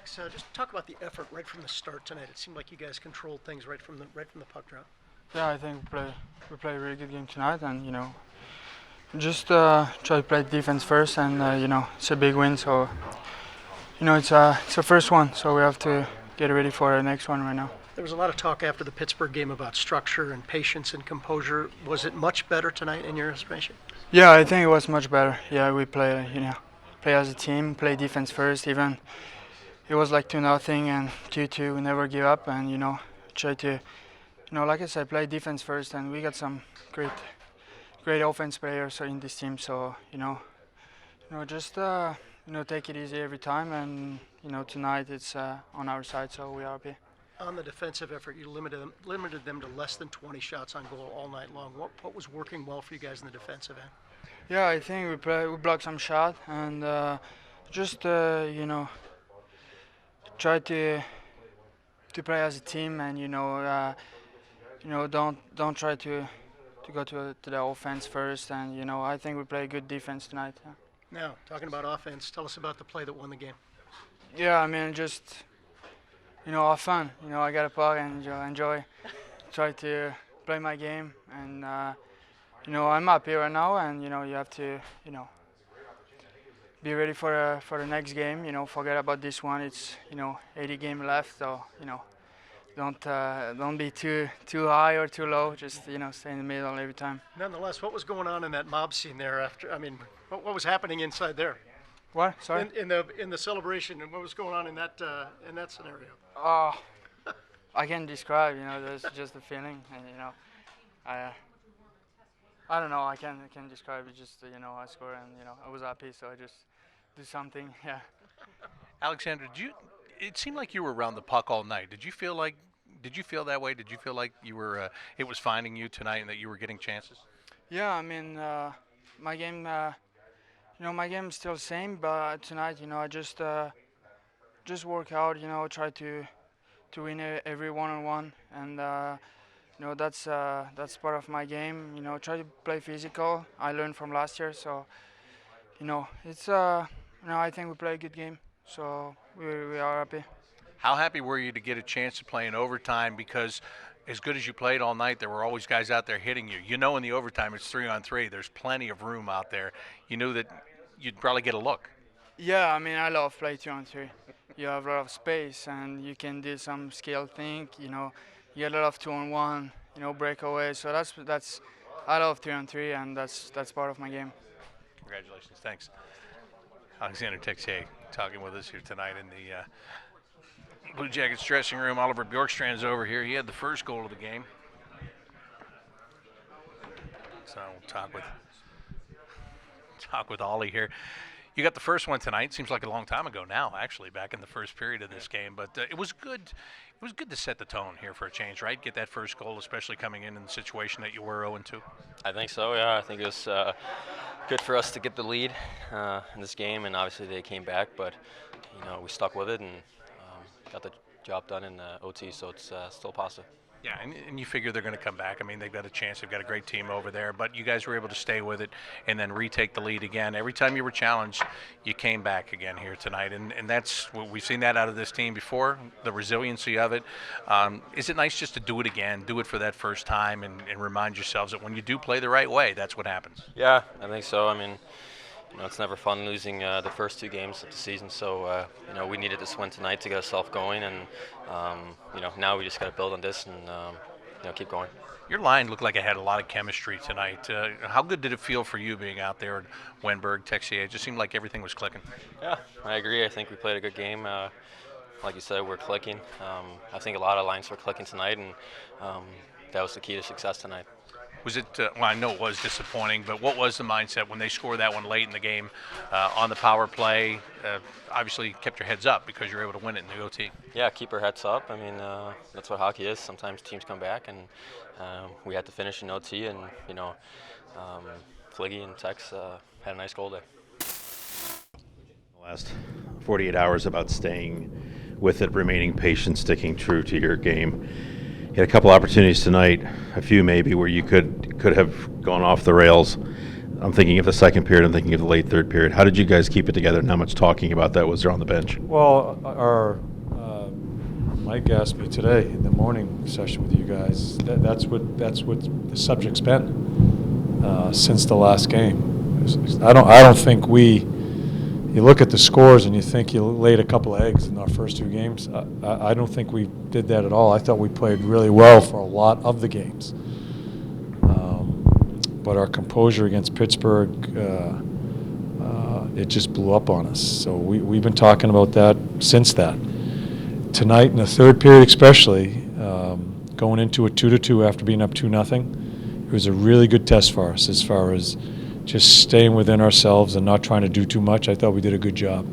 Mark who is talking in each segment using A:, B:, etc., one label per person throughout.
A: Tex, just talk about the effort right from the start tonight. It seemed like you guys controlled things right from the puck drop.
B: Yeah, I think we play a really good game tonight, and just try to play defense first, and it's a big win, so it's a first one, so we have to get ready for the next one right now.
A: There was a lot of talk after the Pittsburgh game about structure and patience and composure. Was it much better tonight in your estimation?
B: Yeah, I think it was much better. Yeah, we play as a team, play defense first. Even it was like 2-0 and 2-2. We never give up, and try to, like I said, play defense first. And we got some great offense players in this team. So just take it easy every time. And tonight it's on our side, so we are happy.
A: On the defensive effort, you limited them to less than 20 shots on goal all night long. What was working well for you guys in the defensive end?
B: Yeah, I think we blocked some shot, and just try to play as a team, and don't try to go to the offense first, and I think we play good defense tonight. Yeah.
A: Now, talking about offense, tell us about the play that won the game.
B: Yeah, I mean, just have fun. I got a puck and enjoy. Try to play my game, and I'm up here right now, and you have to be ready for the next game. Forget about this one. It's 80 games left, so don't be too high or too low. Just stay in the middle every time.
A: Nonetheless, what was going on in that mob scene there? What was happening inside there?
B: What? Sorry.
A: In the celebration, and what was going on in that scenario?
B: Oh, I can't describe. There's just a feeling, and I don't know. I can't describe it. Just I scored, and I was happy, so I just do something. Yeah.
C: Alexander, it seemed like you were around the puck all night. Did you feel that way? Did you feel like you were it was finding you tonight and that you were getting chances?
B: Yeah, I mean, my game. My game is still the same, but tonight, I just work out. Try to win every one-on-one, and that's part of my game. Try to play physical. I learned from last year, so it's I think we play a good game, so we are happy.
C: How happy were you to get a chance to play in overtime? Because as good as you played all night, there were always guys out there hitting you. In the overtime, it's 3-on-3. There's plenty of room out there. You knew that you'd probably get a look.
B: Yeah, I mean, I love play 2-on-3. You have a lot of space, and you can do some skill thing. You get a lot of 2-on-1. Breakaway. So that's I love 3-on-3, and that's part of my game.
C: Congratulations. Thanks. Alexander Texier talking with us here tonight in the Blue Jackets dressing room. Oliver Bjorkstrand's over here. He had the first goal of the game. So we'll talk with Ollie here. You got the first one tonight. Seems like a long time ago now, actually, back in the first period of this game. But it was good. It was good to set the tone here for a change, right? Get that first goal, especially coming in the situation that you were 0-2.
D: I think so. Yeah, I think it was good for us to get the lead in this game, and obviously they came back, but we stuck with it and got the job done in OT, so it's still positive.
C: Yeah, and you figure they're going to come back. I mean, they've got a chance. They've got a great team over there. But you guys were able to stay with it and then retake the lead again. Every time you were challenged, you came back again here tonight. And that's we've seen that out of this team before, the resiliency of it. Is it nice just to do it again, do it for that first time, and remind yourselves that when you do play the right way, that's what happens?
D: Yeah, I think so. I mean, it's never fun losing the first two games of the season, so we needed this win tonight to get ourselves going, and now we just got to build on this and keep going.
C: Your line looked like it had a lot of chemistry tonight. How good did it feel for you being out there at Wenberg, Texier? It just seemed like everything was clicking.
D: Yeah, I agree. I think we played a good game. Like you said, we're clicking. I think a lot of lines were clicking tonight, and that was the key to success tonight.
C: Was it? Well, I know it was disappointing, but what was the mindset when they scored that one late in the game on the power play? Obviously, kept your heads up because you're able to win it in the OT.
D: Yeah, keep our heads up. I mean, that's what hockey is. Sometimes teams come back, and we had to finish in OT, and Fliggy and Tex had a nice goal there.
E: The last 48 hours about staying with it, remaining patient, sticking true to your game. You had a couple opportunities tonight, a few maybe, where you could have gone off the rails. I'm thinking of the second period. I'm thinking of the late third period. How did you guys keep it together, and how much talking about that was there on the bench?
F: Well, Mike asked me today in the morning session with you guys. That's what the subject's been since the last game. I don't think we. You look at the scores and you think you laid a couple of eggs in our first two games. I don't think we did that at all. I thought we played really well for a lot of the games. But our composure against Pittsburgh, it just blew up on us. So we've been talking about that since that. Tonight in the third period especially, going into a 2-2 after being up 2-0, it was a really good test for us as far as just staying within ourselves and not trying to do too much. I thought we did a good job.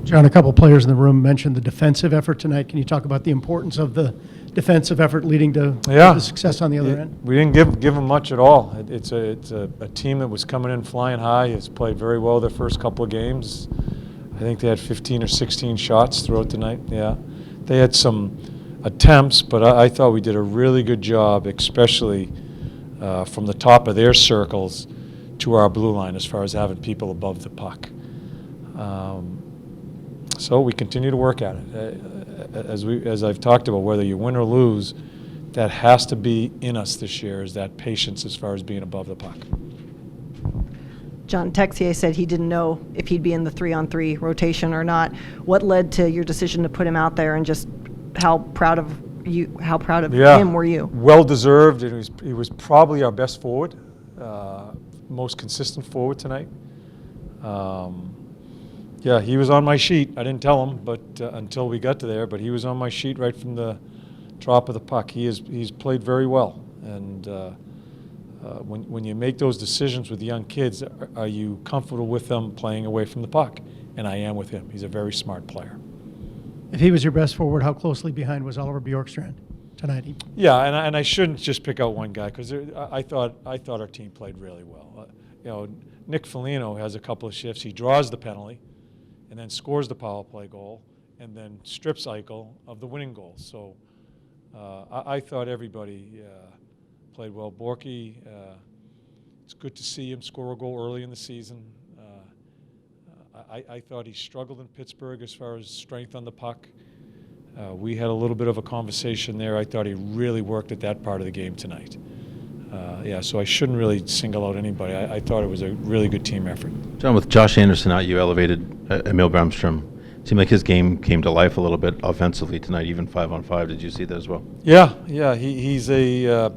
A: John, a couple of players in the room mentioned the defensive effort tonight. Can you talk about the importance of the defensive effort leading to the success on the other end?
F: We didn't give them much at all. It's a team that was coming in flying high. Has played very well their first couple of games. I think they had 15 or 16 shots throughout the night. Yeah, they had some attempts, but I thought we did a really good job, especially from the top of their circles to our blue line as far as having people above the puck. So we continue to work at it. As I've talked about, whether you win or lose, that has to be in us this year, is that patience as far as being above the puck.
G: John, Texier said he didn't know if he'd be in the 3-on-3 rotation or not. What led to your decision to put him out there, and just how proud of him were you?
F: Well deserved. He was probably our best forward, most consistent forward tonight. Yeah, he was on my sheet. I didn't tell him, but until we got to there. But he was on my sheet right from the drop of the puck. He's played very well, and when you make those decisions with young kids, are you comfortable with them playing away from the puck? And I am with him. He's a very smart player.
A: If he was your best forward, how closely behind was Oliver Bjorkstrand tonight?
F: Yeah, and I shouldn't just pick out one guy, because I thought our team played really well. Nick Foligno has a couple of shifts. He draws the penalty, and then scores the power play goal, and then strips Eichel of the winning goal. So I thought everybody played well. Borky, it's good to see him score a goal early in the season. I thought he struggled in Pittsburgh as far as strength on the puck. We had a little bit of a conversation there. I thought he really worked at that part of the game tonight. So I shouldn't really single out anybody. I thought it was a really good team effort.
E: John, with Josh Anderson out, you elevated Emil Bjorkstrand. Seemed like his game came to life a little bit offensively tonight, even 5-on-5. Did you see that as well?
F: Yeah. He's a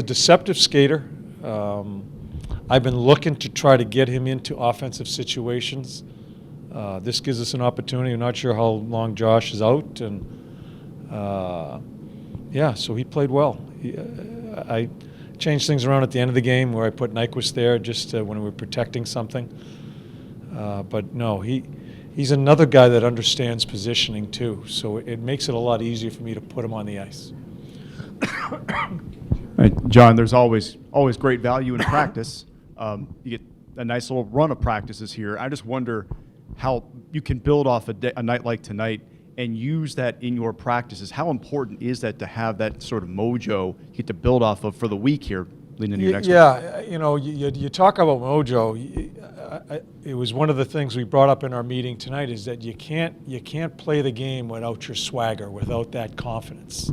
F: deceptive skater. I've been looking to try to get him into offensive situations. This gives us an opportunity. I'm not sure how long Josh is out, and so he played well. I changed things around at the end of the game where I put Nyquist there just when we were protecting something. But no, he's another guy that understands positioning too, so it makes it a lot easier for me to put him on the ice.
H: John, there's always great value in practice. You get a nice little run of practices here. I just wonder how you can build off a night like tonight and use that in your practices. How important is that to have that sort of mojo you get to build off of for the week here leading into your next one?
F: You talk about mojo. It was one of the things we brought up in our meeting tonight, is that you can't play the game without your swagger, without that confidence.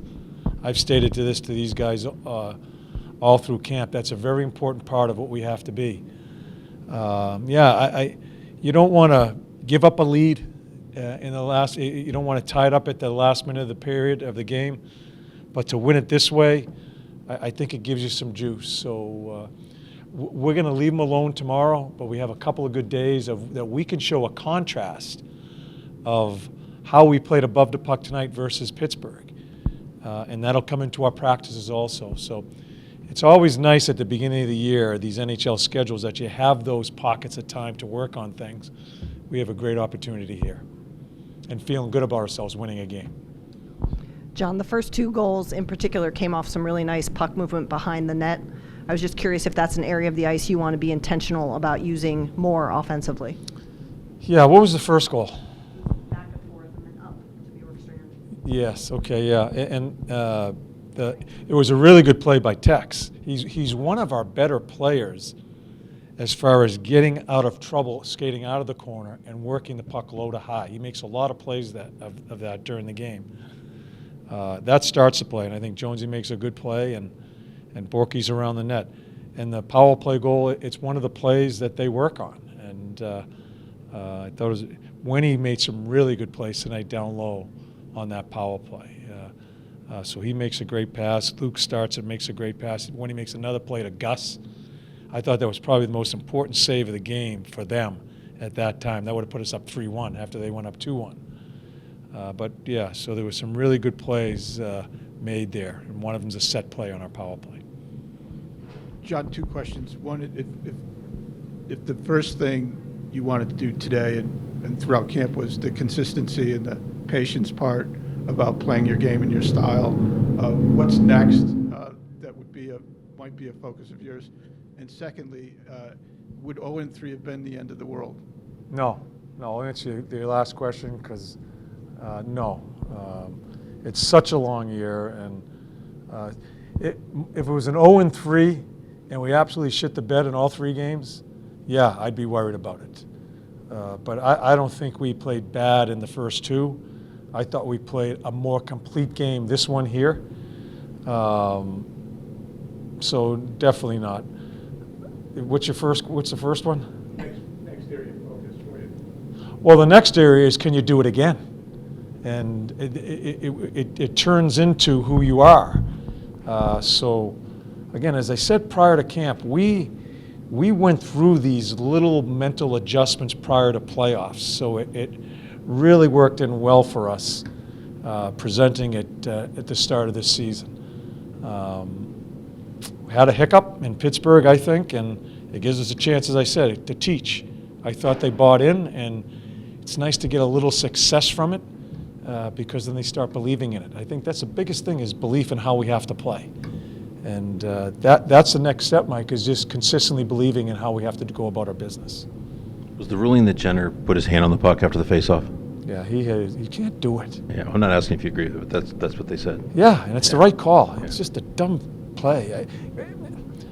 F: I've stated to these guys all through camp. That's a very important part of what we have to be. You don't want to give up a lead in the last. You don't want to tie it up at the last minute of the period of the game, but to win it this way, I think it gives you some juice. So we're going to leave them alone tomorrow, but we have a couple of good days that we can show a contrast of how we played above the puck tonight versus Pittsburgh, and that'll come into our practices also. So it's always nice at the beginning of the year, these NHL schedules, that you have those pockets of time to work on things. We have a great opportunity here, and feeling good about ourselves winning a game.
G: John, the first two goals in particular came off some really nice puck movement behind the net. I was just curious if that's an area of the ice you want to be intentional about using more offensively.
F: Yeah, what was the first goal?
G: Back and forth and then up to Bjorkstrand.
F: Yes, okay, yeah. And it was a really good play by Tex. He's one of our better players as far as getting out of trouble, skating out of the corner, and working the puck low to high. He makes a lot of plays of that during the game. That starts the play, and I think Jonesy makes a good play, and Borky's around the net. And the power play goal, it's one of the plays that they work on. And I thought Winnie made some really good plays tonight down low on that power play. So he makes a great pass. Luke starts and makes a great pass. Winnie makes another play to Gus. I thought that was probably the most important save of the game for them at that time. That would have put us up 3-1 after they went up 2-1. But yeah, so there were some really good plays made there, and one of them's a set play on our power play.
I: John, two questions. One, if the first thing you wanted to do today and throughout camp was the consistency and the patience part about playing your game and your style, what's next that might be a focus of yours? And secondly, would 0-3 have been the end of the world?
F: No, I'll answer your last question because no. It's such a long year, and if it was an 0-3 and we absolutely shit the bed in all 3 games, yeah, I'd be worried about it. But I don't think we played bad in the first 2. I thought we played a more complete game this one here. So definitely not. What's the first one?
I: Next area of focus for you.
F: Well, the next area is, can you do it again? And it turns into who you are. So, again, as I said prior to camp, we went through these little mental adjustments prior to playoffs. So it really worked in well for us, presenting it at the start of this season. We had a hiccup in Pittsburgh, I think, and it gives us a chance, as I said, to teach. I thought they bought in, and it's nice to get a little success from it because then they start believing in it. I think that's the biggest thing, is belief in how we have to play. And that's the next step, Mike, is just consistently believing in how we have to go about our business.
E: Was the ruling that Jenner put his hand on the puck after the face-off?
F: Yeah, he can't do it.
E: Yeah, I'm not asking if you agree with it, but that's what they said.
F: Yeah, and it's the right call. It's just a dumb play.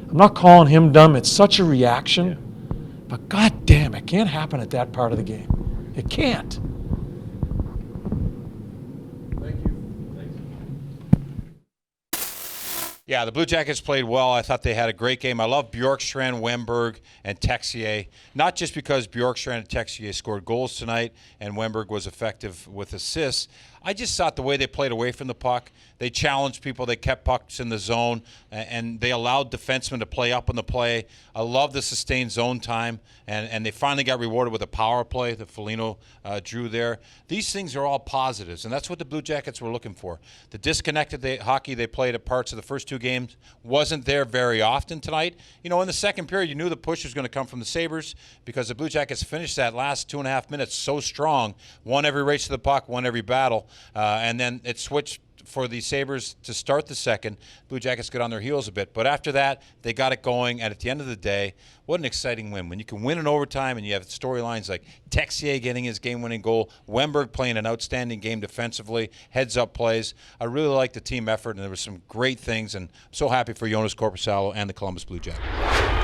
F: I'm not calling him dumb. It's such a reaction. But God damn, it can't happen at that part of the game. It can't.
I: Thank you.
J: Yeah, the Blue Jackets played well. I thought they had a great game. I love Bjorkstrand, Wemberg, and Texier. Not just because Bjorkstrand and Texier scored goals tonight and Wemberg was effective with assists. I just thought the way they played away from the puck, they challenged people, they kept pucks in the zone, and they allowed defensemen to play up on the play. I love the sustained zone time, and they finally got rewarded with a power play that Foligno drew there. These things are all positives, and that's what the Blue Jackets were looking for. The disconnected hockey they played at parts of the first 2 games wasn't there very often tonight. You know, in the second period, you knew the push was going to come from the Sabres because the Blue Jackets finished that last 2.5 minutes so strong, won every race to the puck, won every battle. And then it switched for the Sabres to start the second. Blue Jackets got on their heels a bit. But after that, they got it going. And at the end of the day, what an exciting win. When you can win in overtime and you have storylines like Texier getting his game-winning goal, Wemberg playing an outstanding game defensively, heads-up plays. I really liked the team effort, and there were some great things. And I'm so happy for Jonas Korpisalo and the Columbus Blue Jackets.